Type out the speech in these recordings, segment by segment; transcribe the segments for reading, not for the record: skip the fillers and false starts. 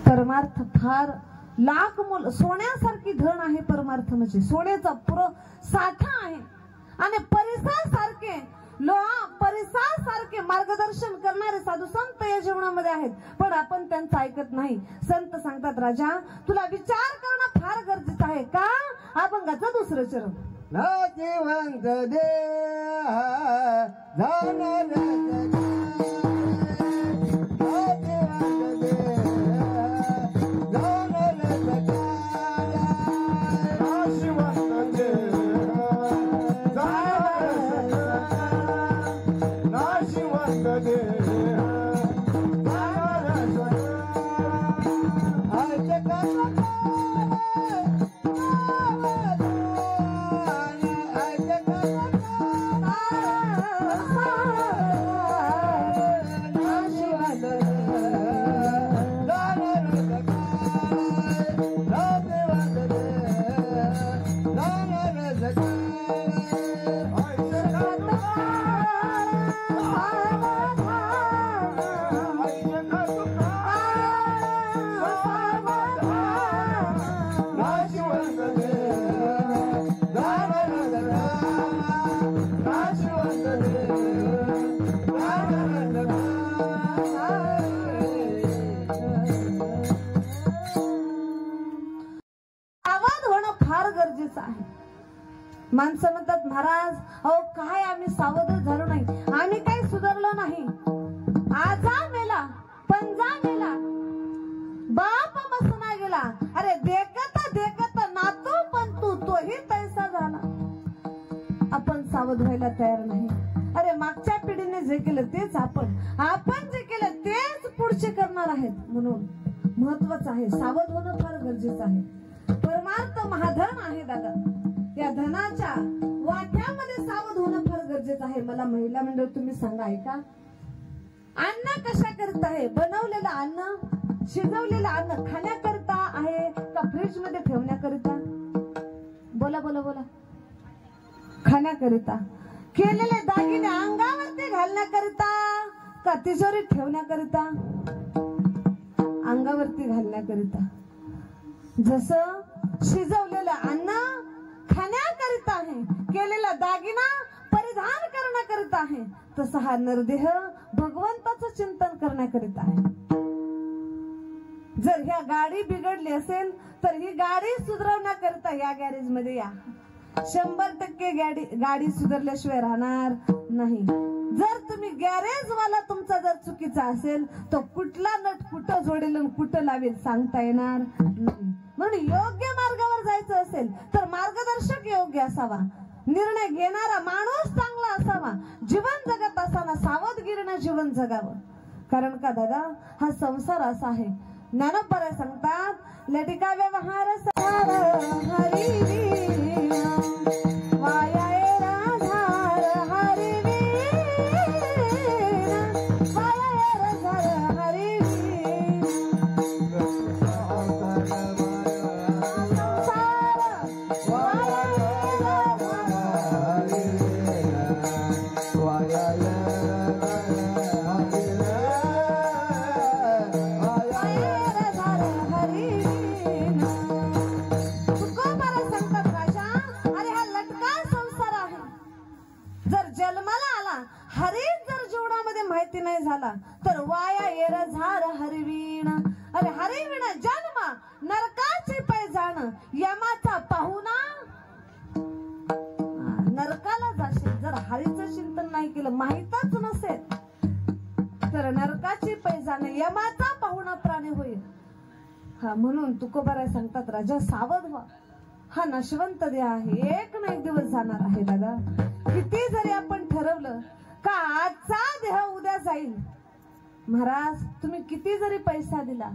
परमार्थ फार लाख मोल, सोन्यासारखी धन आहे परमार्थ, म्हणजे सोन्याचा पुरं साठा आहे. आणि परिसरासारखे परिसरासारखे मार्गदर्शन करणारे साधू संत या जीवनामध्ये आहेत, पण आपण त्यांचं ऐकत नाही. संत सांगतात, राजा तुला विचार करणं फार गरजेचं आहे. का? अभंगाचं दुसरं चरण. नाशिवंत दे माणसं म्हणतात, महाराज अहो काय आम्ही सावधच झालो नाही, आम्ही काही सुधारलो नाही. आजा मेला, पंजा मेला, बाप मसना गेला. अरे देखता देखता नातू पण तोही तैसा झाला. आपण सावध व्हायला तयार नाही. अरे मागच्या पिढीने जे केलं तेच आपण जे केलं तेच पुढचे करणार आहेत. म्हणून महत्वाचं आहे, सावध होणं फार गरजेचं आहे. परमार्थ महाधन आहे दादा, या धनाच्या वाट्यामध्ये सावध होणं फार गरजेचं आहे. मला महिला मंडळ तुम्ही सांगा, ऐका, अन्न कशा करता आहे? बनवलेलं अन्न, शिजवलेलं अन्न खाण्याकरिता आहे का फ्रीज मध्ये ठेवण्याकरिता? बोला बोला बोला. खाण्याकरिता. केलेले दागिने अंगावरती घालण्याकरिता का तिजोरीत ठेवण्याकरिता? अंगावरती घालण्याकरिता. जसं शिजवलेलं अन्न खाण्याकरिता आहे, केलेला दागिना परिधान करण्याकरिता आहे, तसा हा नरदेह भगवंताचं चिंतन करण्याकरिता आहे. जर ह्या गाडी बिघडली असेल तर ही गाडी सुधारवण्याकरिता या गॅरेज मध्ये या. 100% गाडी सुधारल्याशिवाय राहणार नाही. जर तुम्ही गॅरेज वाला तुमचा जर चुकीचा असेल तर कुठला नट कुठं जोडेल आणि कुठं लावेल सांगता येणार नाही. म्हणून योग्य मार्गावर जायचं असेल तर मार्गदर्शक योग्य असावा, निर्णय घेणारा माणूस चांगला असावा, जीवन जगत असताना सावधगिरीने जीवन जगावं. कारण का दादा, हा संसार असा आहे. ज्ञानोबा सांगतात, लटिका व्यवहार सार हरी वाया झाला तर वाया येर झार हरवीण. अरे हरवीण जन्म नरकाची पै जाण, यमाचा पाहुणा नरकाला जाशील. जर हरीचं चिंतन नाही केलं, माहीतच नसेल तर नरकाची पै जाण, यमाचा पाहुणा प्राणी होईल. हा म्हणून तुकोबाराय सांगतात, राजा सावध व्हा. हा नशवंत देह आहे, एक ना एक दिवस जाणार आहे दादा. किती जरी आपण ठरवलं का आजचा देह उद्या जाईल, महाराज तुम्ही किती जरी पैसा दिला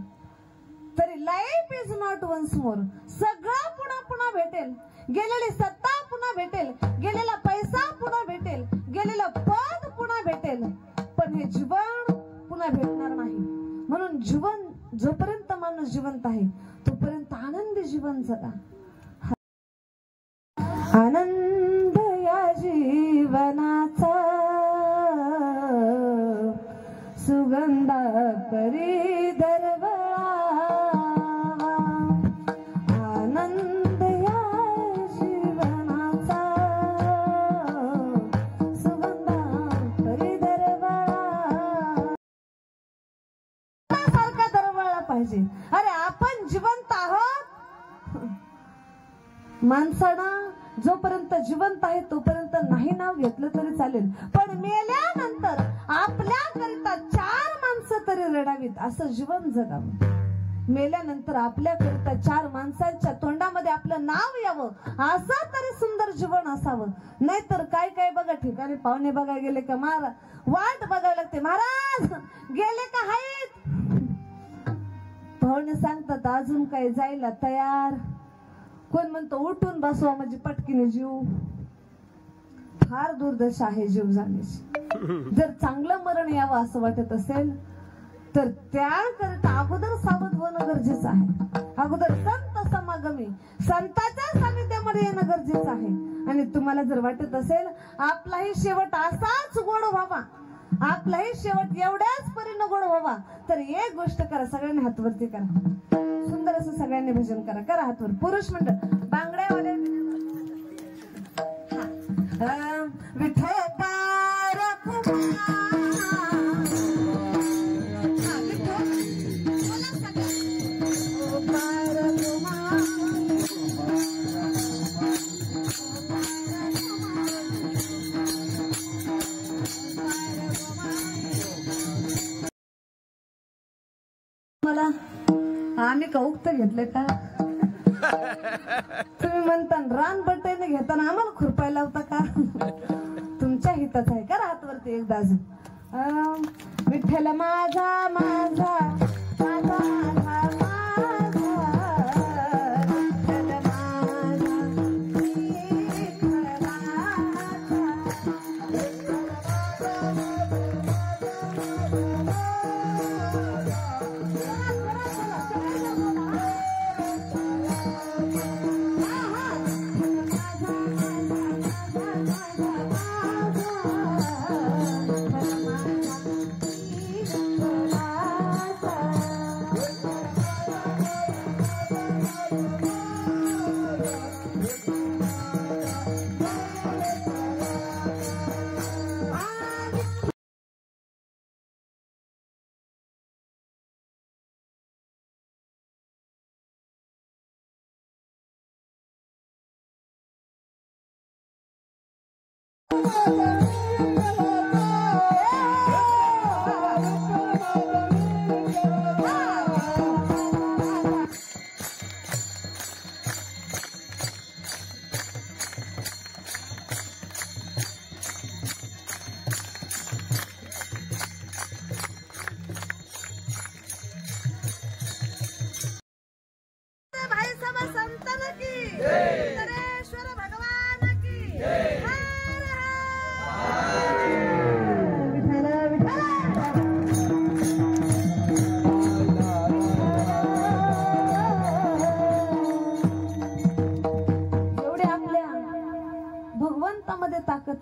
तरी life is not once more. सगळं पुन्हा पुन्हा भेटेल, गेलेली सत्ता पुन्हा भेटेल, गेलेला पैसा पुन्हा भेटेल, गेलेलं पद पुन्हा भेटेल, पण हे जीवन पुन्हा भेटणार नाही. म्हणून जीवन जोपर्यंत माणूस जिवंत आहे तोपर्यंत आनंदी जीवन जगा. आनंद या जीवनाचा सुगंधा करी दरवळा, पाहिजे. अरे आपण जिवंत आहोत. माणसानं जोपर्यंत जिवंत आहे तोपर्यंत नाही नाव घेतलं तरी चालेल, पण मेल्यानंतर आपल्याकरिता 4 माणसं तरी रडावीत असं जीवन जगावं. मेल्यानंतर आपल्याकरिता 4 माणसांच्या तोंडामध्ये आपलं नाव यावं असं तरी सुंदर जीवन असावं. नाहीतर काय काय बघा ठिकाणी पाहुणे बघा गेले का वाट बघायला लागते, महाराज गेले का आहेत. पाहुणे सांगतात अजून काय जायला तयार. कोण म्हणतो उठून बसवा म्हणजे पटकीने जीव. फार दुर्दशा आहे जीव जाण्याची. जर चांगलं मरण यावं असं वाटत असेल तर त्याकरिता अगोदर सावध होणं गरजेचं आहे. अगोदर संत समागमी संतांच्या सानिध्यामध्ये येणं गरजेचं आहे. आणि तुम्हाला जर वाटत असेल आपलाही शेवट असाच गोड व्हावा, आपलाही शेवट एवढ्याच परीने गोड व्हावा, तर एक गोष्ट करा, सगळ्यांनी हातवरती करा. सुंदर असं सगळ्यांनी भजन करा हातवर. पुरुष मंडळ बांगड्यावाले विठोबा मला आम्ही का उक्त घेतले का? तुम्ही म्हणता रान बटाईने घेताना आम्हाला खुरपायला लावता का? तुमच्या हिताच आहे का? हातवरती एकदा अजून विठ्ठल माझा माझा माझा माझा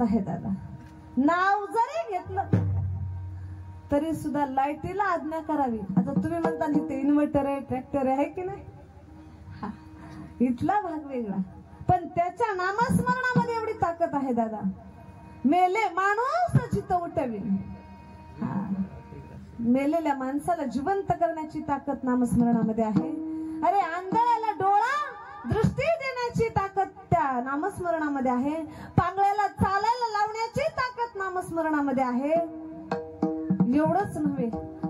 आहे दादा. नाव जरी घेतलं तरी सुद्धा लाईटीला आज्ञा करावी. आता तुम्ही म्हणता इथे इन्व्हर्टर आहे, ट्रॅक्टर आहे की नाही, इथला भाग वेगळा, पण त्याच्या नामस्मरणामध्ये एवढी ताकद आहे दादा. मेले माणूस जिथं उठवी, मेलेल्या माणसाला जिवंत करण्याची ताकद नामस्मरणामध्ये आहे. अरे आंधळ्याला डोळा दृष्टी देण्याची ताकद त्या नामस्मरणामध्ये आहे. पांगळ्याला चालायला लावण्याची ताकद नामस्मरणामध्ये आहे. एवढंच नव्हे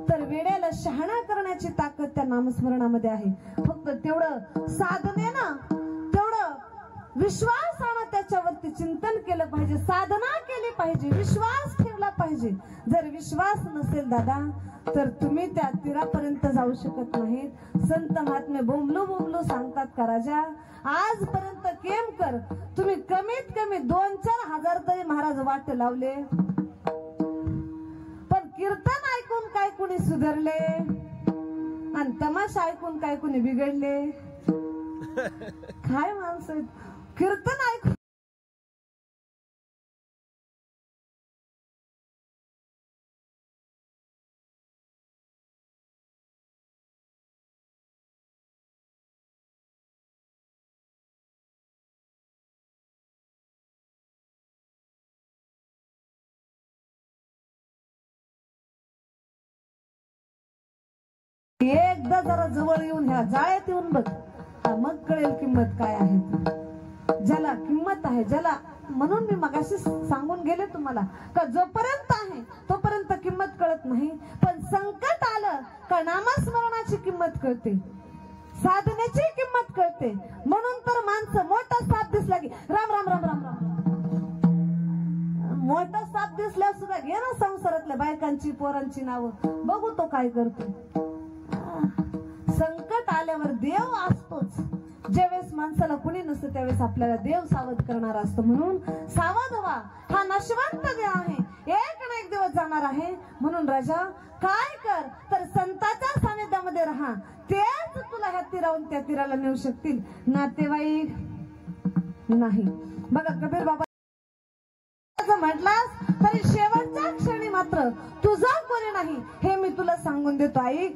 तर वेड्याला शहाणा करण्याची ताकद त्या नामस्मरणामध्ये आहे. फक्त तेवढं साधनेनं, तेवढं विश्वासानं त्याच्यावरती चिंतन केलं पाहिजे, साधना केली पाहिजे, विश्वास ठेवला पाहिजे. जर विश्वास नसेल दादा तर तुम्ही त्या तीरापर्यंत जाऊ शकत नाही. संत महात्मे बोंबलू बोंबलू सांगतात का राजा, आजपर्यंत केम कर तुम्ही कमीत कमी 2-4 हजार तरी महाराज वाट लावले, पण कीर्तन ऐकून काय कुणी सुधारले आणि तमाशा ऐकून काय कुणी बिघडले? काय माणसं कीर्तन ऐकून एकदा जरा जवळ येऊन ह्या जाळ्यात येऊन बघ, मग कळेल किंमत काय आहे. ज्याला किंमत आहे, ज्याला, म्हणून मी मगाशी सांगून गेले तुम्हाला का जोपर्यंत आहे तोपर्यंत किंमत कळत नाही, पण संकट आलं का नामस्मरणाची किंमत कळते, साधनेची किंमत कळते. म्हणून तर माणसं मोठा साप दिसला की राम राम राम राम राम, मोठा साप दिसल्या सुद्धा घे ना संसारातल्या बायकांची पोरांची नावं, बघू तो काय करतो. संकट आल्यावर देव असतोच. ज्यावेळेस माणसाला कुणी नसतं त्यावेळेस आपल्याला देव सावध करणार असतो. म्हणून सावध व्हा, हा नशवंत देव आहे, एक ना एक दिवस जाणार आहे. म्हणून राजा काय कर तर संतांच्या सानिध्यामध्ये राहा, तेच तुला ह्या तीरावून त्या तीराला नेऊ शकतील. नातेवाईक नाही. बघा कबीर बाबा म्हटलास तरी शेवटच्या क्षणी मात्र तुझा कोणी नाही हे मी तुला सांगून देतो. ऐक.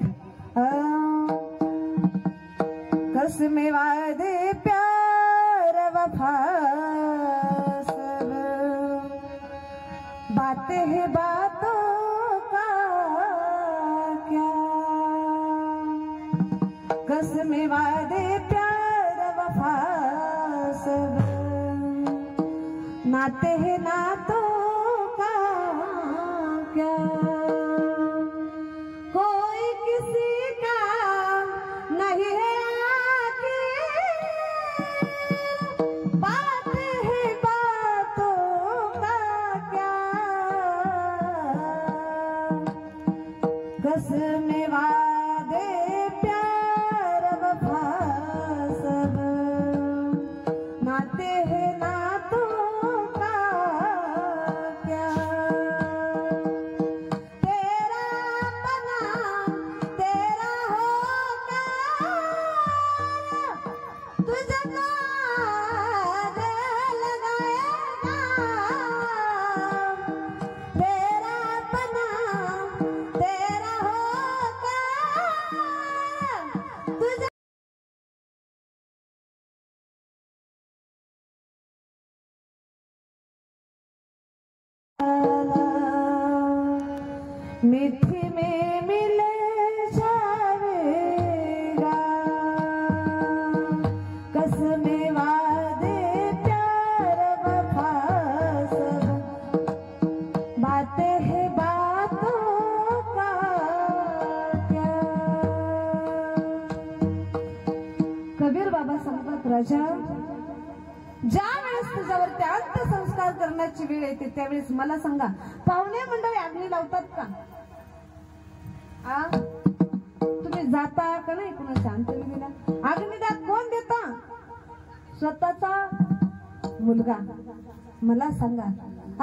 कसमे वादे प्यार वफा सब बातें है बातों का क्या, कसमे वादे प्यार वफा सब नाते हैं नातों का क्या, कोई किसी का नहीं है कसमे वादे प्यार वफा सब नाते हैं नातों का क्या, तेरा बना तेरा होकर तुझे काज लगाएगा, तेरा बना तेरा तुझे मिठी में मिल जाएगा, कसमे वादे प्यार वफा सब बातें है बातों का क्या. कबीर बाबा सांगतात राजा ज्या वेळेस तुझ्यावरती अंत्यसंस्कार करण्याची वेळ येते त्यावेळेस मला सांगा, पाहुणे मंडळी अग्नी लावतात का? तुम्ही जाता का नाही कुणाच्या अंत्यविधीला? अग्निदान कोण देता? स्वतःचा मुलगा. मला सांगा,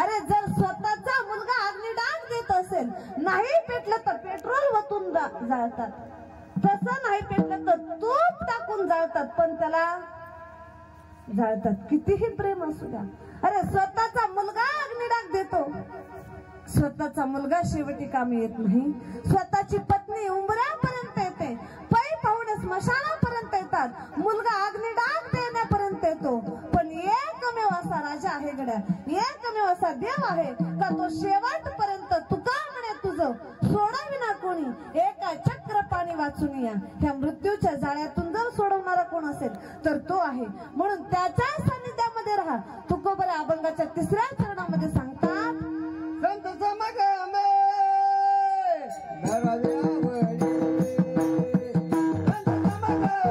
अरे जर स्वतःचा मुलगा अग्निदान देत असेल, नाही पेटलं तर पेट्रोल वतून जाळतात, तसं नाही पेटलं तर तूप टाकून जाळतात, पण त्याला जाळतात. कितीही प्रेम असू द्या. अरे स्वतःचा मुलगा अग्निडाग देतो, स्वतःचा मुलगा शेवटी कामी येत नाही. स्वतःची पत्नी उंबऱ्यापर्यंत येते, पै पाहुणे स्मशानापर्यंत येतात, मुलगा अग्निडाग देण्यापर्यंत येतो. पण एकमेव असा राजा आहे गड्या, एकमेव असा देव आहे का तो शेवटपर्यंत तुका म्हणे तुझं सोडाविना कोणी, एका चक्र पाणी वाचून या. ह्या मृत्यूच्या जाळ्यातून जर सोडवणारा कोण असेल तर तो आहे. म्हणून त्याच्या सानिध्यामध्ये राहा. तुकोबरा अभंगाच्या 3ऱ्या चरणामध्ये सांगतात, संत समागमे धराव्यावरी, संत समागमे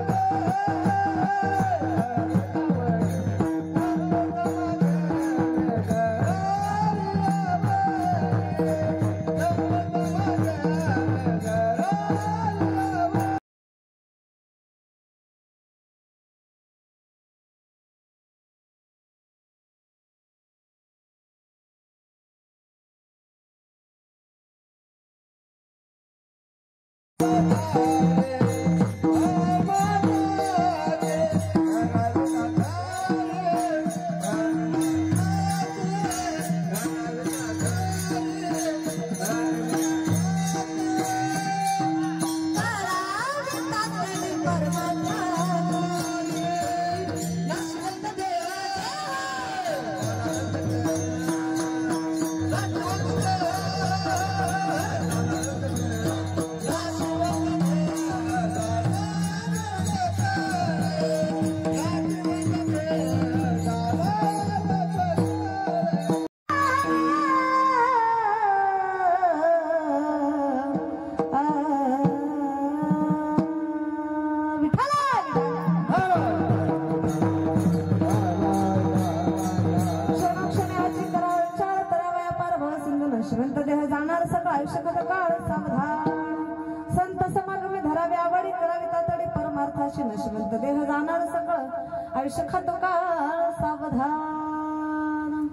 करावी तातडी परमार्थाची नशिवंत देह जाणार सकळ आयुष्य खातो काळ सावधान.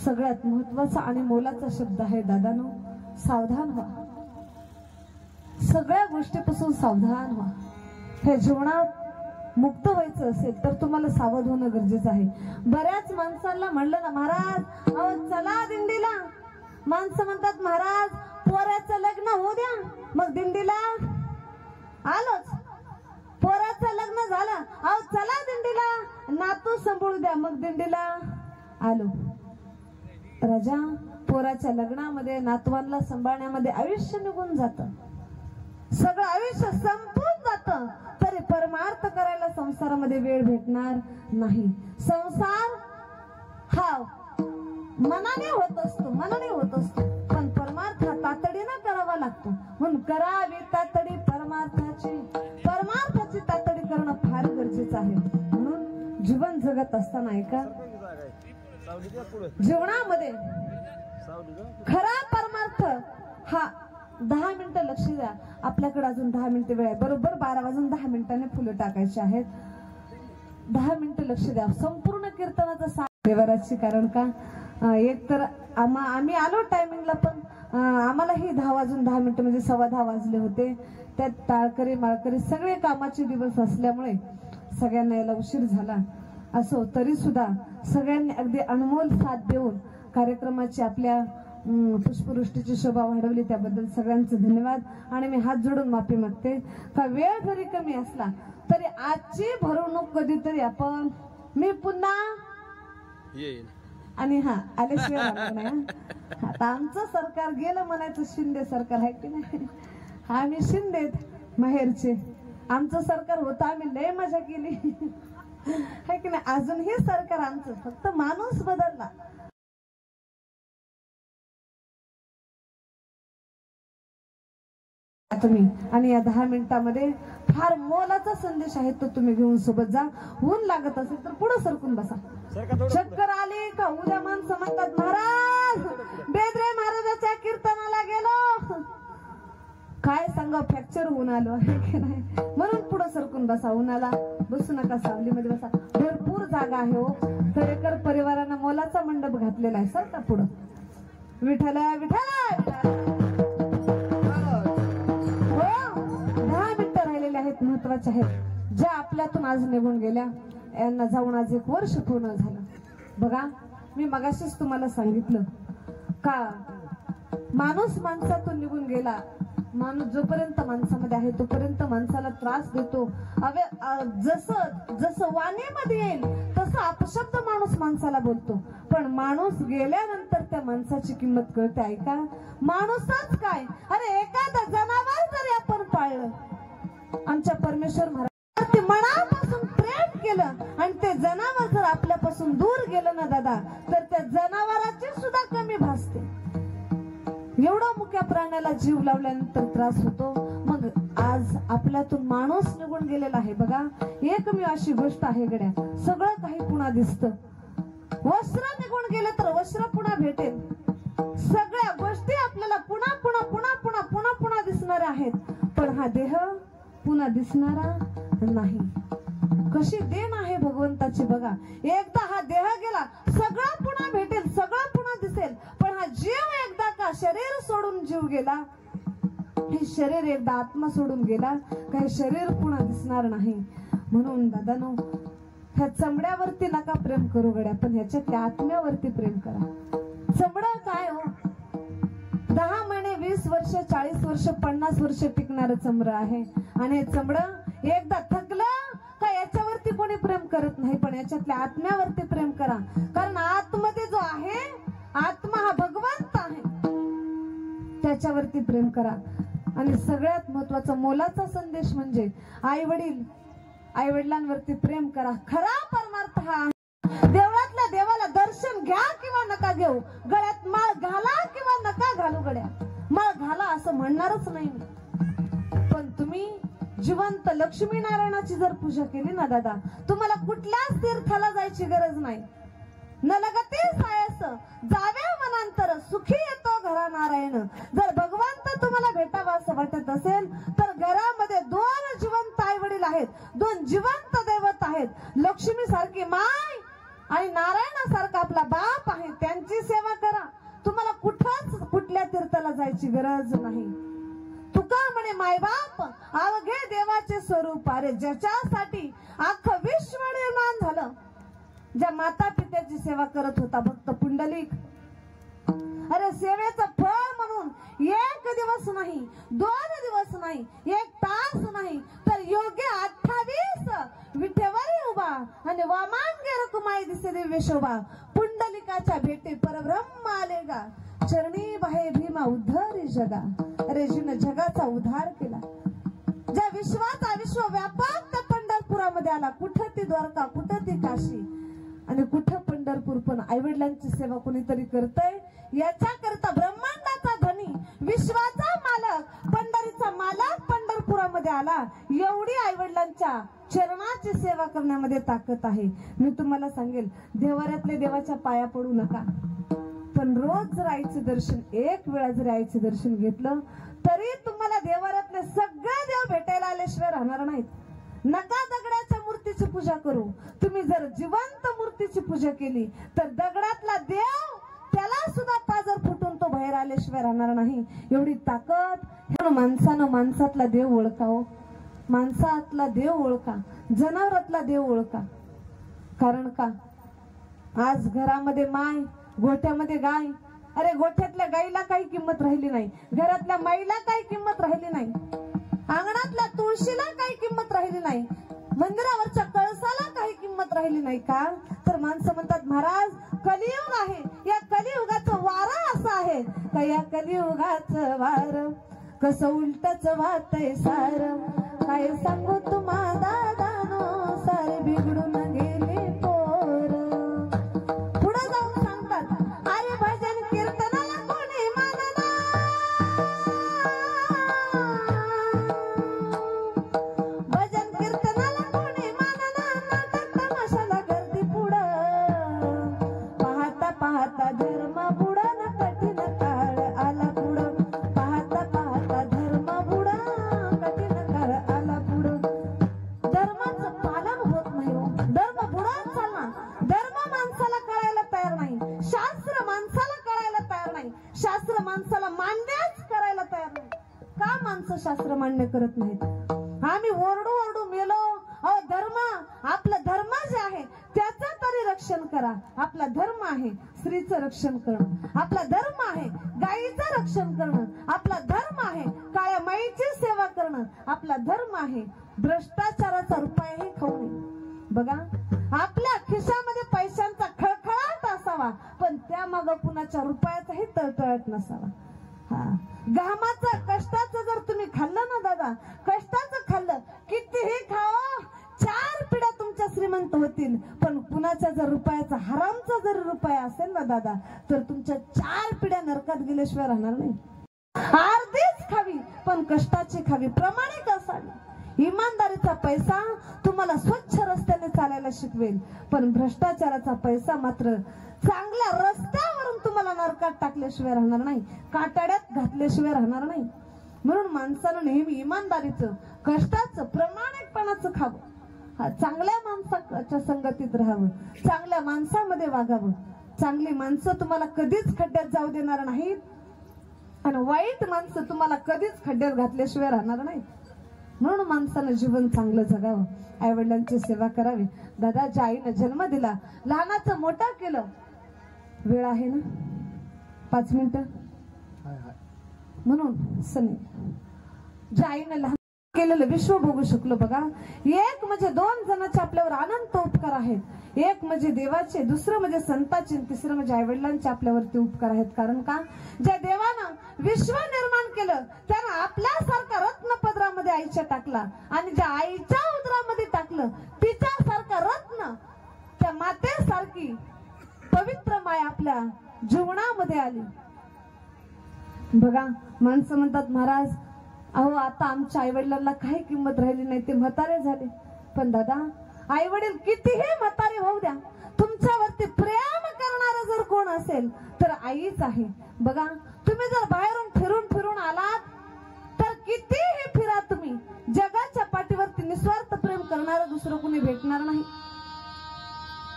सगळ्यात महत्वाचा आणि मोलाचा शब्द आहे दादानो, सावधान व्हा. सगळ्या गोष्टीपासून सावधान व्हा. हे जीवनात मुक्त व्हायचं असेल तर तुम्हाला सावध होणं गरजेचं आहे. बऱ्याच माणसांना म्हणलं ना महाराज अहो चला दिंडीला, माणसं म्हणतात महाराज पोराचं लग्न होऊ द्या मग दिंडीला आलोच. पोराचं लग्न झालं अहो चला दिंडीला, नातू सांभाळू द्या मग दिंडीला आलो. राजा पोराच्या लग्नामध्ये नातवांना सांभाळण्यामध्ये आयुष्य निघून जात, सगळं आयुष्य संपून जात, तरी परमार्थ करायला संसारामध्ये वेळ भेटणार नाही. संसार हा मनाने होत असतो, मनाने होत असतो, पण परमार्थ तातडीने करावा लागतो. म्हणून करावी तातडी परमार्थाची, परमार्थाची तातडी करणं फार गरजेचं आहे. म्हणून जीवन जगत असताना ऐका, जीवनामध्ये खरा परमार्थ हा 10 मिनिटं लक्ष द्या. आपल्याकडे अजून 10 मिनिटं वेळ आहे. बरोबर 12 वाजून 10 मिनिटांनी फुलं टाकायची आहेत. 10 मिनिटं लक्ष द्या. संपूर्ण कीर्तनाचा देवराची कारण का एक तर आम्ही आलो टायमिंगला, पण आम्हालाही 10 वाजून 10 मिनिटं म्हणजे 10:15 वाजले होते. त्यात टाळकरी माळकरी सगळे कामाचे दिवस असल्यामुळे सगळ्यांना यायला उशीर झाला. असो तरी सुद्धा सगळ्यांनी अगदी अनमोल साथ देऊन कार्यक्रमाची आपल्या पुष्पवृष्टीची शोभा वाढवली, त्याबद्दल सगळ्यांचे धन्यवाद. आणि मी हात जोडून माफी मागते का वेळ जरी कमी असला तरी आजची भरवणूक कधीतरी आपण मी पुन्हा येईल. आणि हा आल्याशिवाय नाही. आता आमचं सरकार गेलं म्हणायचं, शिंदे सरकार आहे की नाही, आम्ही शिंदेत माहेरचे, आमचं सरकार होतं आम्ही लय मजा केली आहे की नाही. अजून हे सरकार आमचं, फक्त माणूस बदलला. तुम्ही आणि या 10 मिनिटांमध्ये फार मोलाचा संदेश आहे तो तुम्ही घेऊन सोबत जा. ऊन लागत असेल तर पुढे सरकून बसा. चक्कर आली का उद्या माणसं म्हणतात महाराज बेदरे महाराजाच्या कीर्तनाला गेलो, काय सांगा फ्रॅक्चर होऊन आलो आहे की नाही. म्हणून पुढे सरकून बसा. उन्हाला बसू नका, सावलीमध्ये बसा. भरपूर जागा आहे हो. तळेकर परिवारानं मोलाचा मंडप घातलेला आहे. सर का पुढं विठ्ठला विठ्ठला. महत्वाचे आहेत ज्या आपल्यातून आज निघून गेल्या, यांना जाऊन आज 1 वर्ष पूर्ण झालं. बघा मी मगाशीच तुम्हाला सांगितलं का माणूस माणसातून निघून गेला, माणूस जोपर्यंत माणसामध्ये आहे तोपर्यंत माणसाला त्रास देतो. जसं जसं वाणीमध्ये येईल तसं अपशब्द माणूस माणसाला बोलतो, पण माणूस गेल्यानंतर त्या माणसाची किंमत कळते. ऐका, माणूसच काय, अरे एखादं जनावर जरी आपण पाळलं, आमच्या परमेश्वर महाराज मनापासून प्रेम केलं आणि ते जनावर जर आपल्यापासून दूर गेलं ना दादा, तर त्या जनावराची सुद्धा कमी भासते. एवढा मुक्या प्राण्याला जीव लावल्यानंतर त्रास होतो. मग आज आपल्यातून माणूस निघून गेलेला आहे. बघा एकमेव अशी गोष्ट आहे गड्या, सगळं काही पुन्हा दिसतं. वस्त्र निघून गेले तर वस्त्र पुन्हा भेटेल. सगळ्या गोष्टी आपल्याला पुन्हा पुन्हा पुन्हा पुन्हा पुन्हा पुन्हा दिसणाऱ्या आहेत, पण हा देह पुन्हा दिसणारा नाही. कशी देण आहे भगवंताची बघा. एकदा हा देह गेला, सगळं पुन्हा भेटेल, सगळं पुन्हा दिसेल, पण हा जीव एकदा का शरीर सोडून जीव गेला, हे शरीर एकदा आत्मा सोडून गेला का हे शरीर पुन्हा दिसणार नाही. म्हणून दादानो ह्या चमड्यावरती नका प्रेम करू गड्या, पण ह्याच्यातल्या आत्म्यावरती प्रेम करा. चमडा काय हो, 10 महिने 20 वर्ष 40 वर्ष 50 वर्ष टिकणारं चमडं आहे. आणि हे चमडं एकदा थकलं का याच्यावरती कोणी प्रेम करत नाही, पण याच्यातल्या आत्म्यावरती प्रेम करा. कारण आतमध्ये जो आहे, आत्मा हा भगवंत आहे, त्याच्यावरती प्रेम करा. आणि सगळ्यात महत्वाचा मोलाचा संदेश म्हणजे आई वडिलांवरती प्रेम करा. खरा परमार्थ हा आहे. देवळातल्या देवाला दर्शन घ्या किंवा नका घेऊ, गळ्यात माळ घाला किंवा नका घालू, गड्या माळ घाला असं म्हणणारच नाही, पण तुम्ही जिवंत लक्ष्मीनारायणाची जर पूजा केली ना दादा, तुम्हाला कुठल्याच तीर्थाला जायची गरज नाही. न लगते सायस जावे मनांतर सुखी येतो घरा नारायण. जर भगवंत तुम्हाला भेटावा असं वाटत असेल तर घरामध्ये 2 जिवंत आई वडील आहेत, 2 जिवंत दैवत आहेत. लक्ष्मी सारखी माय आणि नारायणासारखा आपला बाप आहे, त्यांची सेवा करा. तुम्हाला कुठल्या तीर्थाला जायची गरज नाही. तुका म्हणे मायबाप अवघे देवाचे स्वरूप. अरे ज्याच्यासाठी अख्खं विश्व निर्माण झालं, ज्या माता पित्याची सेवा करत होता भक्त पुंडलिक, अरे सेवेचं फळ म्हणून 1 दिवस नाही, 2 दिवस नाही, 1 तास नाही, तर योग्य 28 विठेवरी उभा आणि वामांगे रकुमाई दिसे दिव्य शोभा. पुंडलिकाच्या भेटी परब्रह्म आले गा, चरणी बाहे भीमा उद्धरी जगा. अरे जिने जगाचा उद्धार केला, ज्या विश्वाचा विश्वव्यापक त्या पंढरपुरामध्ये आला. कुठं ती द्वारका, कुठं ती काशी आणि कुठं पंढरपूर. पण आईवडिलांची सेवा कोणीतरी करतय, याच्याकरता ब्रह्मांडाचा धनी, विश्वाचा मालक, पंढरीचा मालक पंढरपुरामध्ये आला. एवढी आईवडिलांच्या चरणाची सेवा करण्यामध्ये ताकद आहे. मी तुम्हाला सांगेल, देवाऱ्यातले देवाच्या पाया पडू नका, पण रोज जर आईचं दर्शन, 1 वेळा जर आईचं दर्शन घेतलं तरी तुम्हाला देवाऱ्यातले सगळे देव भेटायला आल्याशिवाय राहणार नाहीत. नका दगडाच्या मूर्तीची पूजा करू. तुम्ही जर जिवंत मूर्तीची पूजा केली तर दगडातला देव, त्याला सुद्धा पाजर फुटून तो बाहेर आल्याशिवाय राहणार नाही. एवढी ताकद. माणसानं माणसातला देव ओळखावं, माणसातला देव ओळखा, जनावरातला देव ओळखा. कारण का आज घरामध्ये माय, गोठ्यामध्ये गाय. अरे गोठ्यातल्या गाईला काही किंमत राहिली नाही, घरातल्या माईला काही किंमत राहिली नाही, अंगणातल्या तुळशीला काही किंमत राहिली नाही, मंदिरावरच्या कळसाला काही किंमत राहिली नाही. का तर माणसं म्हणतात महाराज कलियुग आहे, या कलियुगाचं वारं असं आहे का, या कलियुगाचं वार कसं उलटच वाहतय सार. काय सांगू तुम्हा दादानो, सारे बिघडून गेले पोर. पुढे जाऊन सांगतात, अरे भजन कीर्तनाला कोणी मानना, भजन कीर्तनाला कोणी मानना, नाटक तमाशाला गर्दी पुढं. पाहता पाहता धर्म बुडन, कठीण काळ आला पुढं. पाहता पाहता धर्म बुडन, कठीण काळ आला पुढं. धर्माचं पालन होत नाही हो, धर्म बुडत चालला. धर्म माणसाला कळायला तयार नाही, शास्त्र माणसाला कळायला तयार नाही, शास्त्र माणसाला मान्यच करायला तयार नाही. का माणसं शास्त्र मान्य करत नाहीत? आम्ही ओरडू ओरडू मेलो. अहो धर्म, आपला धर्म जे आहे त्याचं तरी रक्षण करा. आपला धर्म आहे स्त्रीचं रक्षण करणं, आपला धर्म आहे गायीचं रक्षण करणं, आपला धर्म आहे काळ्या माईची सेवा करणं, आपला धर्म आहे भ्रष्टाचाराचा रुपयाही खाऊ नये. बघा, आपल्या खिशामध्ये पैशांचा खळखळाट असावा, पण त्या मागं कुणाच्या रुपयाचाही तळतळत नसावा. घामाचं, कष्टाचं जर तुम्ही खाल्लं ना दादा, कष्टाचं खाल्लं, कितीही खाओ, 4 पिढ्या तुमच्या श्रीमंत होतील. पण कुणाच्या जर रुपयाचा, हरामचा जर रुपया असेल ना दादा, तर तुमच्या 4 पिढ्या नरकात गेल्याशिवाय राहणार नाही. अर्धीच खावी पण कष्टाची खावी, प्रामाणिक असावी. इमानदारीचा पैसा तुम्हाला स्वच्छ रस्त्याने चालायला शिकवेल, पण भ्रष्टाचाराचा पैसा मात्र चांगल्या रस्त्यावरून तुम्हाला नरकात टाकल्याशिवाय राहणार नाही, काटाड्यात घातल्याशिवाय राहणार नाही. म्हणून माणसानं नेहमी इमानदारीचं, कष्टाचं, प्रामाणिकपणाचं खावं, चांगल्या माणसाच्या संगतीत राहावं, चांगल्या माणसामध्ये वागावं. चांगली माणसं तुम्हाला कधीच खड्ड्यात जाऊ देणार नाहीत आणि वाईट माणसं तुम्हाला कधीच खड्ड्यात घातल्याशिवाय राहणार नाहीत. म्हणून माणसानं जीवन चांगलं जगावं, आई वडिलांची सेवा करावी. दादाच्या आईनं जन्म दिला, लहानाचं मोठं केलं. वेळ आहे ना, 5 मिनिटं. म्हणून सनी ज्या आईनं लहान केलेलं विश्व बघू शकलो. बघा, एक म्हणजे 2 जणांचे आपल्यावर अनंत उपकार आहेत. एक म्हणजे देवाचे, दुसरं म्हणजे संतांचे, तिसरं म्हणजे आई वडिलांचे आपल्यावरती उपकार आहेत. कारण का, ज्या देवानं विश्व निर्माण केलं त्यानं आपल्यासारखा रत्न पदरामध्ये आईच्या टाकला, आणि ज्या आईच्या उदरामध्ये टाकलं तिच्यासारखा रत्न, त्या मातेसारखी पवित्र माय आपल्या जीवनामध्ये आली. बघा, माणसं म्हणतात महाराज अहो आता आमच्या आई वडिलांना काही किंमत राहिली नाही, ते म्हातारे झाले. पण दादा, आई वडील कितीही म्हातारे होऊ द्या, तुमच्यावरती प्रेम करणारं जर कोण असेल तर आईच आहे. बघा, तुम्ही जर बाहेरून फिरून फिरून आलात तर कितीही फिरा तुम्ही, जगाच्या पाठीवरती निस्वार्थ प्रेम करणारं दुसरं कोणी भेटणार नाही.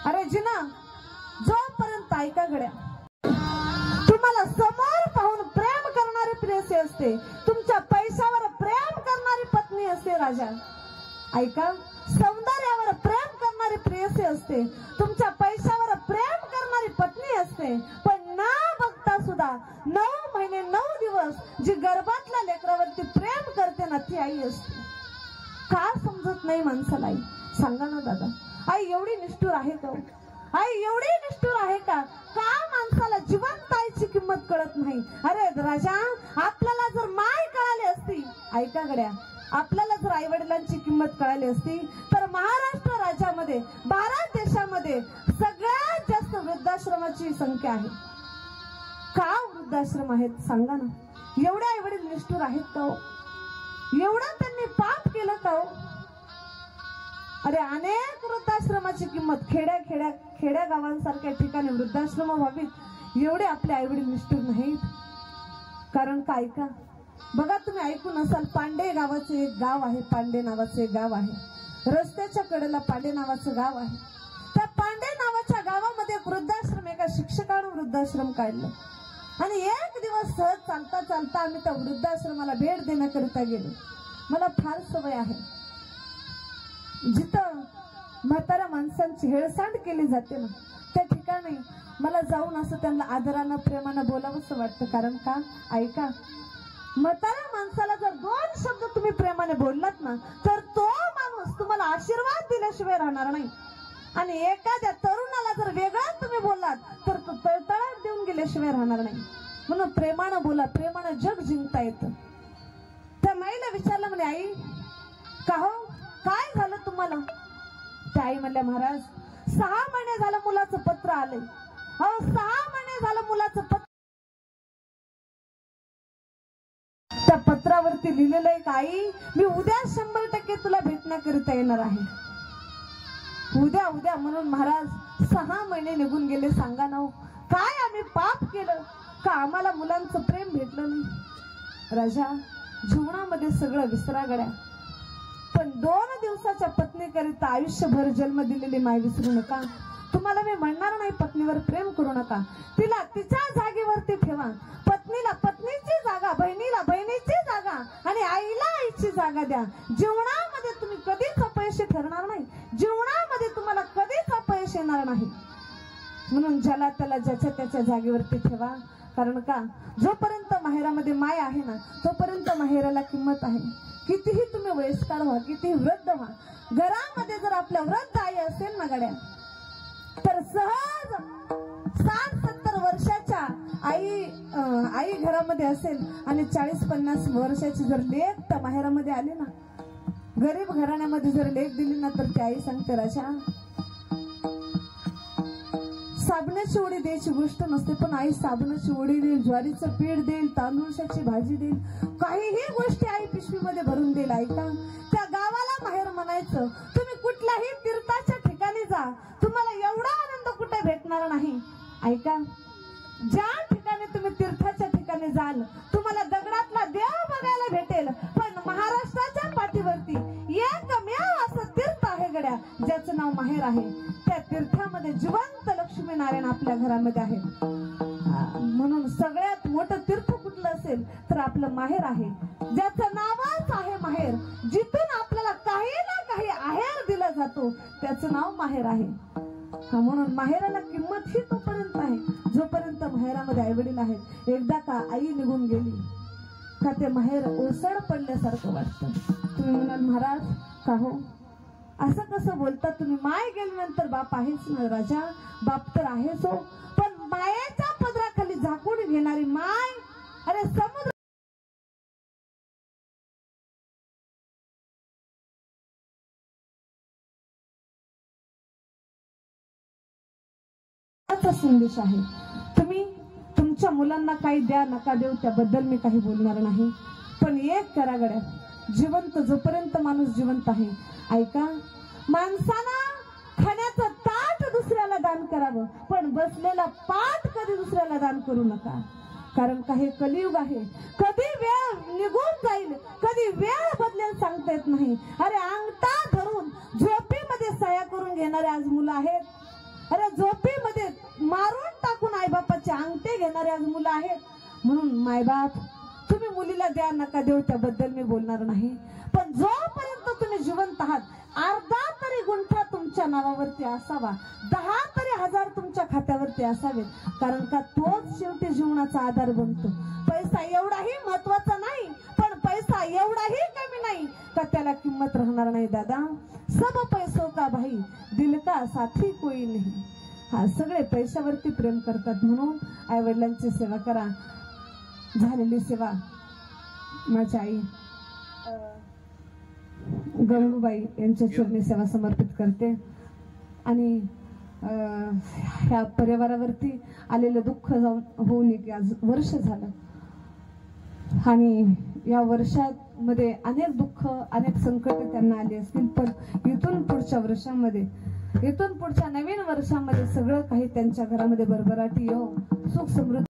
अरे जिना, जोपर्यंत ऐका गड्या, तुम्हाला समोर पाहून प्रेम करणारी प्रेयसी असते, तुमच्या पैशावर प्रेम करणारी पत्नी असते राजा. ऐका, सौंदर्यावर प्रेम करणारी प्रेयसी असते, तुमच्या पैशावर प्रेम करणारी पत्नी असते. पण ना बघता सुद्धा 9 महिने 9 दिवस जी गर्भातल्या लेकरावरती प्रेम करते ना, ती आई असते. का समजत नाही माणसाला? आई सांगा ना दादा, आई एवढी निष्ठुर आहे का? आई एवढी निष्ठुर आहे का? का माणसाला जिवंत आईची किंमत कळत नाही? अरे राजा, आपल्याला जर माय कळाली असती, ऐका गड्या, आपल्याला जर आई वडिलांची किंमत कळाली असती तर महाराष्ट्र राज्यामध्ये 12 देशामध्ये सगळ्यात जास्त वृद्धाश्रमाची संख्या आहे. का वृद्धाश्रम आहेत सांगा ना? एवढे आई वडील निष्ठुर आहेत का? एवढं त्यांनी पाप केलं का? अरे अनेक वृद्धाश्रमाची किंमत, खेड्या गावांसारख्या ठिकाणी वृद्धाश्रम व्हावीत एवढे आपले आई वडील निष्ठुर नाहीत. कारण का? ऐका, बघा तुम्ही ऐकून असाल, पांडे गावाचं एक गाव आहे, पांडे नावाचं एक गाव आहे, रस्त्याच्या कडेला पांडे नावाचं गाव आहे. त्या पांडे नावाच्या गावामध्ये एक वृद्धाश्रम, एका शिक्षकानं वृद्धाश्रम काढलं. आणि एक दिवस सहज चालता चालता आम्ही त्या वृद्धाश्रमाला भेट देण्याकरिता गेलो. मला फार सवय आहे, जिथं म्हाताऱ्या माणसांची हेळसांड केली जाते ना, त्या ठिकाणी मला जाऊन असं त्यांना आदरानं प्रेमानं बोलावंसं वाटतं. कारण का? ऐका, म्हाताऱ्या माणसाला जर 2 शब्द तुम्ही प्रेमाने बोललात ना, तर तो माणूस तुम्हाला आशीर्वाद दिल्याशिवाय राहणार नाही. आणि एखाद्या तरुणाला जर वेगळं तुम्ही बोललात तर तो तळतळाट देऊन गेल्याशिवाय राहणार नाही. म्हणून प्रेमानं बोला, प्रेमानं जग जिंकता येतं. त्या माईला विचारलं, म्हणे आई का हो, काय झालं तुम्हाला? त्या आई म्हणल्या, महाराज 6 महिने झालं मुलाचं पत्र आलंय. अहो 6 महिने झालं मुलाचं पत्र. त्या पत्रावरती लिहिलेलं आहे, आई मी उद्या 100% तुला भेटण्याकरिता येणार आहे. उद्या उद्या म्हणून महाराज 6 महिने निघून गेले. सांगा ना, काय आम्ही पाप केलं का आम्हाला मुलांचं प्रेम भेटलं नाही? राजा, जीवनामध्ये सगळं विसरा गड्या, पण 2 दिवसाच्या पत्नीकरिता आयुष्यभर जन्म दिलेली माय विसरू नका. तुम्हाला मी म्हणणार नाही पत्नीवर प्रेम करू नका, तिला तिच्या जागेवरती ठेवा. पत्नीला पत्नीची जागा, बहिणीला बहिणीची जागा आणि आईला आईची जागा द्या. जीवनामध्ये तुम्ही कधीच अपयशी ठरणार नाही, जीवनामध्ये तुम्हाला कधीच अपयश येणार नाही. म्हणून ज्याला त्याला ज्याच्या त्याच्या जागेवरती ठेवा. कारण का, जोपर्यंत माहेरामध्ये माय आहे ना, तोपर्यंत माहेराला किंमत आहे. कितीही तुम्ही वयस्कर व्हा, कितीही वृद्ध व्हा, घरामध्ये जर आपल्या वृद्ध आई असेल ना गड्या, तर सहज 60-70 वर्षाच्या आई घरामध्ये असेल आणि 40-50 वर्षाची जर लेक त्या माहेरामध्ये आली ना, गरीब घराण्यामध्ये जर लेक दिली ना, तर ती आई सांगते, राजा साबणाची वडी द्यायची गोष्ट नसते, पण आई साबणाची वडी देईल, ज्वारीचं पीठ देईल, तांदूळशाची भाजी देईल, काहीही गोष्टी आई पिशवीमध्ये भरून देईल. ऐका, त्या गावाला माहेर म्हणायचं. तुम्ही कुठल्याही तीर्थाच्या ठिकाणी जा, तुम्हाला एवढा आनंद कुठे भेटणार नाही. ऐका, ज्या ठिकाणी तुम्ही तीर्थाच्या ठिकाणी जाल, तुम्हाला दगडातला देव बघायला भेटेल, पण महाराष्ट्राच्या पाठीवरती एकमेव असं तीर्थ आहे गड्या, ज्याचं नाव माहेर आहे. त्या तीर्थामध्ये जिवंत लक्ष्मीनारायण आपल्या घरामध्ये आहे. म्हणून सगळ्यात मोठं तीर्थ कुठलं असेल तर आपलं माहेर आहे, ज्याचं नावच आहे माहेर. जिथून आपल्याला काही ना काही आहेर दिला जातो, त्याचं नाव माहेर आहे. म्हणून माहेराला किंमत ही तोपर्यंत आहे जोपर्यंत माहेरामध्ये आई वडील आहेत. एकदा का आई निघून गेली का ते माहेर ओसड पडल्यासारखं वाटतं. तुम्ही म्हणाल, महाराज का हो असं कसं बोलता तुम्ही? माय गेल्यानंतर बाप आहेच ना राजा, बाप तर आहेच हो, पण मायेच्या पदराखाली झाकून घेणारी माय, अरे समुद्र संदेश आहे. तुम्ही तुमच्या मुलांना काही द्या नका देऊ, त्याबद्दल मी काही बोलणार नाही, पण एक करा गड्या, जिवंत जोपर्यंत माणूस जिवंत आहे, ऐका, माणसानं खाण्याचं ताट दुसऱ्याला दान करावं, पण बसलेला पाठ कधी दुसऱ्याला दान करू नका. कारण काही कलियुग आहे. कधी वेळ निघून जाईल, कधी वेळ बदलेल सांगता येत नाही. अरे अंगठा धरून झोपेमध्ये सह्या करून घेणारे आज मुलं आहेत. अरे झोपेमध्ये मारून टाकून आईबापाचे अंगठे घेणारे आज मुलं आहेत. म्हणून मायबाप तुम्ही मुलीला द्या नका देऊ त्याबद्दल मी बोलणार नाही, पण जोपर्यंत तुम्ही जिवंत आहात अर्धा तरी गुंठा तुमच्या नावावरती असावा, 10 तरी हजार तुमच्या खात्यावरती असावेत. कारण का तोच शेवटी जीवनाचा आधार बनतो. पैसा एवढाही महत्वाचा नाही, पण पैसा एवढाही कमी नाही का त्याला किंमत राहणार नाही. दादा सब पैसों का भाई, दिल का साथी कोई नहीं. हा सगळे पैशावरती प्रेम करतात. म्हणून आई वडिलांची सेवा करा. झालेली सेवा माझ्या आई गंगूबाई यांच्या चरणी सेवा समर्पित करते. आणि ह्या परिवारावरती आलेलं दुःख होऊन एक आज वर्ष झालं, आणि या वर्षामध्ये अनेक दुःख अनेक संकट त्यांना आली असतील, पण इथून पुढच्या वर्षामध्ये, इथून पुढच्या नवीन वर्षामध्ये सगळं काही त्यांच्या घरामध्ये भरभराटी येऊ, सुख समृद्धी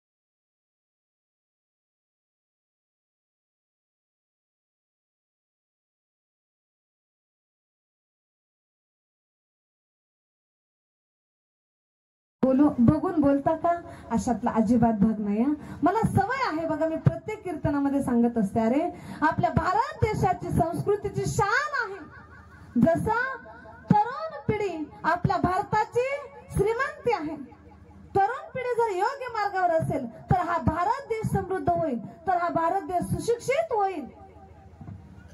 बघून बोलता का अशातला अजिबात भाग नाही. मला सवय आहे बघा, मी प्रत्येक कीर्तनामध्ये सांगत असते, अरे आपल्या भारत देशाची संस्कृतीची शान आहे. जसा तरुण पिढी आपल्या भारताची श्रीमंती आहे. तरुण पिढी जर योग्य मार्गावर असेल तर हा भारत देश समृद्ध होईल, तर हा भारत देश सुशिक्षित होईल.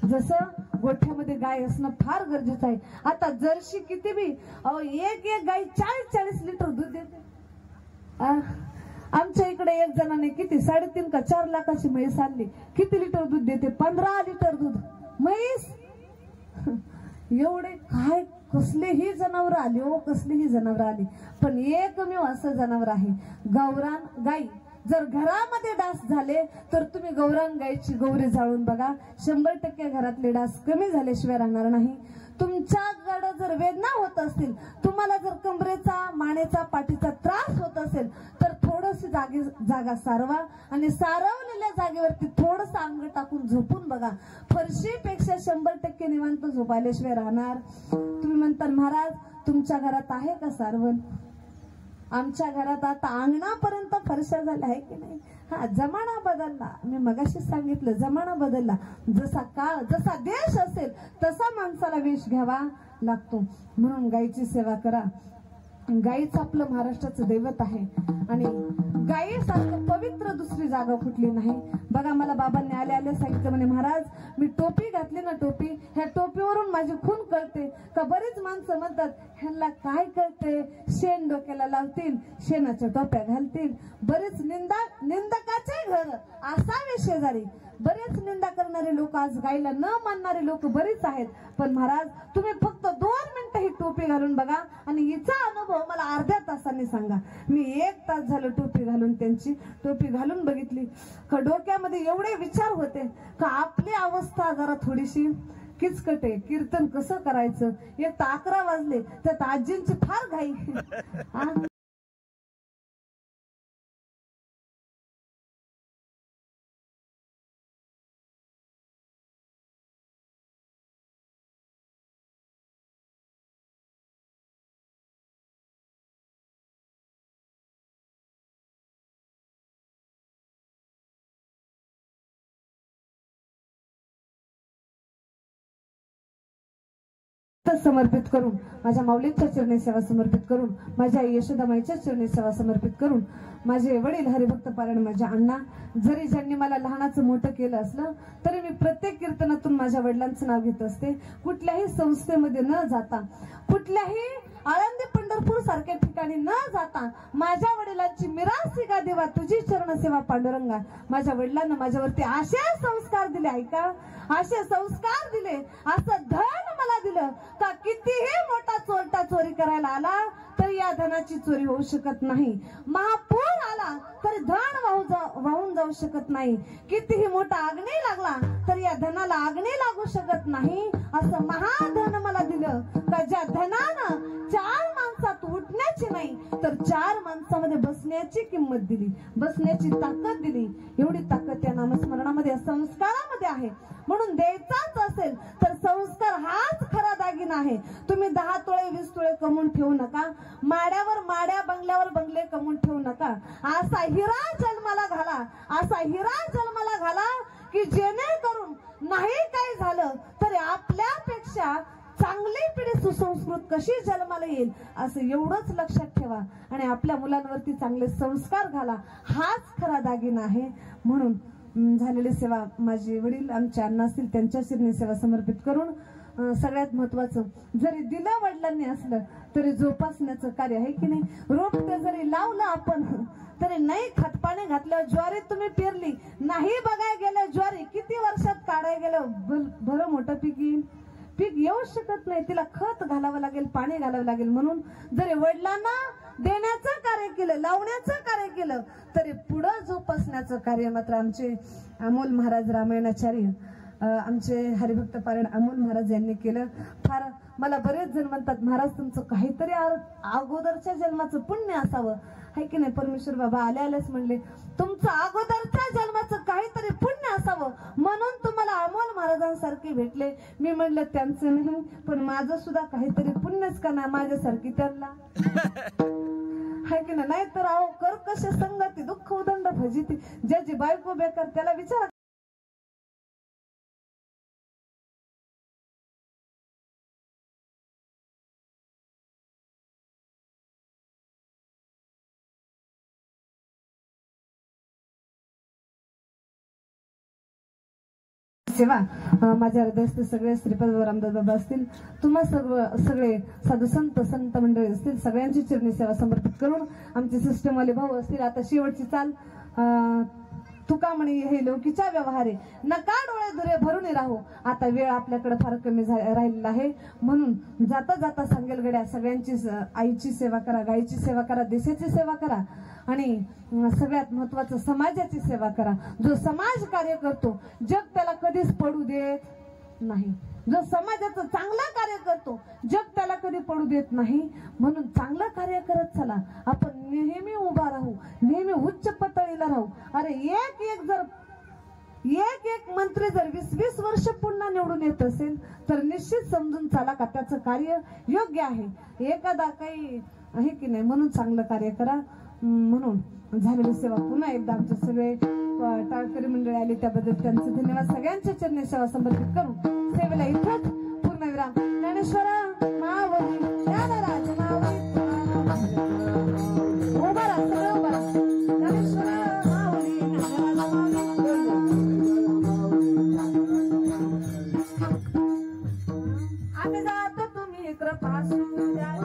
जसं गोठ्यामध्ये गाय असणं फार गरजेचं आहे. आता जर्सी किती बी एक गाय 40-40 लिटर दूध देते. आमच्या इकडे एक जणाने किती 3.5 का 4 लाखाची म्हैस आणली. किती लिटर दूध देते? 15 लिटर दूध म्हैस. एवढे काय कसलेही जनावर आली हो, कसलीही जनावर आली, पण एकमेव असं जनावर आहे गावरान गाय. जर घरामध्ये डास झाले तर तुम्ही गौरान गायची गौरी जाळून बघा, 100% घरातले डास कमी झाल्याशिवाय राहणार नाही. तुमच्याकडे जर वेदना होत असतील, तुम्हाला जर कमरेचा मानेचा पाठीचा त्रास होत असेल तर थोडीशी जागा सारवा, आणि सारवलेल्या जागेवरती थोडस अंग टाकून झोपून बघा. फरशीपेक्षा 100% निवांत झोपायल्याशिवाय राहणार. तुम्ही म्हणता महाराज तुमच्या घरात आहे का सारवण? आमच्या घरात आता अंगणापर्यंत फरशा झाल्या आहे की नाही? हा, जमाना बदलला. मी मगाशी सांगितलं, जमाना बदलला. जसा काळ जसा देश असेल तसा माणसाला वेश घ्यावा लागतो. म्हणून गायीची सेवा करा. गायीच आपलं महाराष्ट्राचं दैवत आहे, आणि गायीसारखं पवित्र दुसरी जागा कुठली नाही. बघा मला बाबांनी आले सांगितलं, म्हणे महाराज मी टोपी घातली ना, टोपी, ह्या टोपीवरून माझी खून कळते का? बरीच माणसं म्हणतात ह्यांना काय कळते, शेण डोक्याला लावतील, शेणाच्या टोप्या घालतील. बरेच निंदकाचे घर असावे शेजारी. बरेच निंदा करणारे लोक, आज गायीला न मानणारे लोक बरेच आहेत. पण महाराज तुम्ही फक्त 2 मिनिटं ही टोपी घालून बघा, आणि हिचा अनुभव मला अर्ध्या तासाने सांगा. मी 1 तास झालं टोपी घालून, त्यांची टोपी घालून बघितली का डोक्यामध्ये एवढे विचार होते का आपली अवस्था जरा थोडीशी किचकट आहे. कीर्तन कसं करायचं? 1 तर 11 वाजले, त्यात आजींची फार घाई. समर्पित करून, माझ्या माऊलींच्या चरणी सेवा समर्पित करून, माझ्या यशोदामाईच्या चरणी सेवा समर्पित करून, माझे वडील हरिभक्त पारायण माझे अण्णा, जरी ज्यांनी मला लहानाचं मोठं केलं असलं तरी मी प्रत्येक कीर्तनातून माझ्या वडिलांचं नाव घेत असते. कुठल्याही संस्थेमध्ये न जाता, कुठल्याही आळंदी पंढरपूर सारख्या ठिकाणी न जाता, माझ्या वडिलांची मिरासी गा देवा तुझी चरण सेवा पांडुरंगा. माझ्या वडिलांना माझ्यावरती असे संस्कार दिले, ऐका, असे संस्कार दिले, असं धन मला दिलं का कितीही मोठा चोरटा चोरी करायला आला तर या धनाची चोरी होऊ शकत नाही. महापूर आला तरी धन वाहून जाऊ शकत नाही. कितीही मोठा आग्नेय लागला तर या धनाला आग्नेय लागू शकत नाही. असं महाधन मला दिलं का ज्या धनानं 4 माणसात उठण्याची नाही तर 4 माणसामध्ये बसण्याची बोलण्याची किंमत दिली, बसण्याची ताकद दिली. एवढी ताकद त्या नामस्मरणामध्ये संस्कारामध्ये आहे. म्हणून द्यायचाच असेल तर संस्कार हाच खरा दागिना आहे. तुम्ही 10 तोळे 20 तोळे कमवून ठेवू नका, माड्यावर माड्या बंगल्यावर बंगले कमवून ठेवू नका. असा हिरा जन्माला घाला, असा हिरा जन्माला घाला की जेणेकरून नाही काही झालं तरी आपल्यापेक्षा चांगली पिढी सुसंस्कृत कशी जन्माला येईल असं एवढंच लक्षात ठेवा आणि आपल्या मुलांवरती चांगले संस्कार घाला. हाच खरा दागिना आहे. म्हणून झालेली सेवा माझे वडील आमच्या अण्णा असतील त्यांच्या शिरणी सेवा समर्पित करून सगळ्यात महत्वाचं जरी दिलं वडिलांनी असलं तरी जोपासण्याचं कार्य आहे की नाही. रोपटे जरी लावलं आपण तरी नाही खतपाणी घातल्यावर ज्वारी तुम्ही पेरली नाही बघाय गेल्या ज्वारी किती वर्षात काढाय गेलं भलं मोठं पीक येईल. पीक येऊ शकत नाही, तिला खत घालावं लागेल, पाणी घालावं लागेल. म्हणून जरी वडिलांना देण्याचं कार्य केलं, लावण्याचं कार्य केलं तरी पुढं जोपासण्याचं कार्य मात्र आमचे अमोल महाराज रामायणाचार्य आमचे हरिभक्त पारायण अमोल महाराज यांनी केलं. फार मला बरेच जण म्हणतात महाराज तुमचं काहीतरी अगोदरच्या जन्माचं पुण्य असावं आहे की नाही. परमेश्वर बाबा आल्याच म्हणले तुमचं अगोदरच्या जन्माचं काहीतरी पुण्य असावं म्हणून तुम्हाला अमोल महाराजांसारखे भेटले. मी म्हणलं त्यांचं नाही पण माझं सुद्धा काहीतरी पुण्यच का नाही माझ्यासारखी त्यांना हाय की नाही. तर अहो कर कसे संगती दुःख उदंड भजिती, ज्याची बायको बेकार त्याला विचारा. सेवा माझ्या हृदयस्थ सगळे श्रीपाद रामदास बाबा असतील, तुम्हा सगळे साधू संत मंडळी असतील, सगळ्यांची चिरणी सेवा समर्पित करून आमचे सिस्टमवाले भाऊ असतील. आता शेवटची चाल तुका म्हणे हे लौकीच्या व्यवहारे नका डोळे दुरे भरून राहू. आता वेळ आपल्याकडे फार कमी राहिलेला आहे म्हणून जाता जाता सांगेल गड्या सगळ्यांची आईची सेवा करा, गायीची सेवा करा, देशाची सेवा करा आणि सगळ्यात महत्वाचं समाजाची सेवा करा. जो समाज कार्य करतो जग त्याला कधीच पडू देत नाही. जो समाजाचं चांगलं कार्य करतो जग त्याला कधी पडू देत नाही. म्हणून चांगलं कार्य करत चला. आपण नेहमी उभा राहू, नेहमी उच्च पातळीला राहू. अरे एक मंत्री जर 20-20 वर्ष पुन्हा निवडून येत असेल तर निश्चित समजून चला का त्याचं कार्य योग्य आहे. एखादा काही आहे की नाही. म्हणून चांगलं कार्य करा. म्हणून झालेली सेवा पुन्हा एकदा आमचे सगळे टाळकरी मंडळी आले त्याबद्दल त्यांचे धन्यवाद. सगळ्यांच्या चरणी सेवा समर्पित करून सेवेला इथंच पूर्णविराम. ज्ञानेश्वरा मावली ज्ञानराज मावली उभा राहा, सगळं उभा राहा. ज्ञानेश्वरा मावली ज्ञानराज आम्ही जातो तुम्ही कृपा सुरू द्या.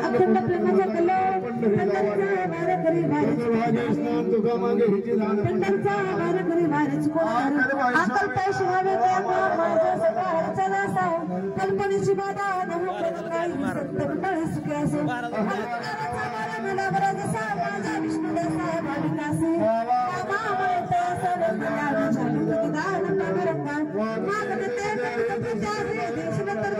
अखंड प्रेमाचा कलर पंढरचा वार करी पंढरचा वार करी वारच कोण अकल पैसे हवे माझा सगळा हरचा नासा कल्पनेची बाधा नमो काही सत्य मंडळ सुखी असो मला बरा जसा माझा विष्णू दसा भाविकासे मामावळता सर्व मला विचारू दान पांडुरंगा मागते ते जाजे देशनंतर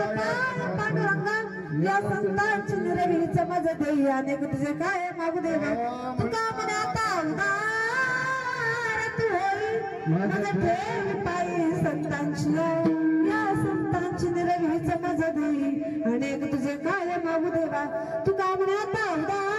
पांडुरंगा या संतांची निरविलीच मज देई अनेक तुझे काय मागू देवा तुका म्हणे आता उदार तू होई मज ठेवी पायी संतांची या संतांची निरविलीच मज देई अनेक तुझे काय मागू देवा तुका म्हणे आता उदार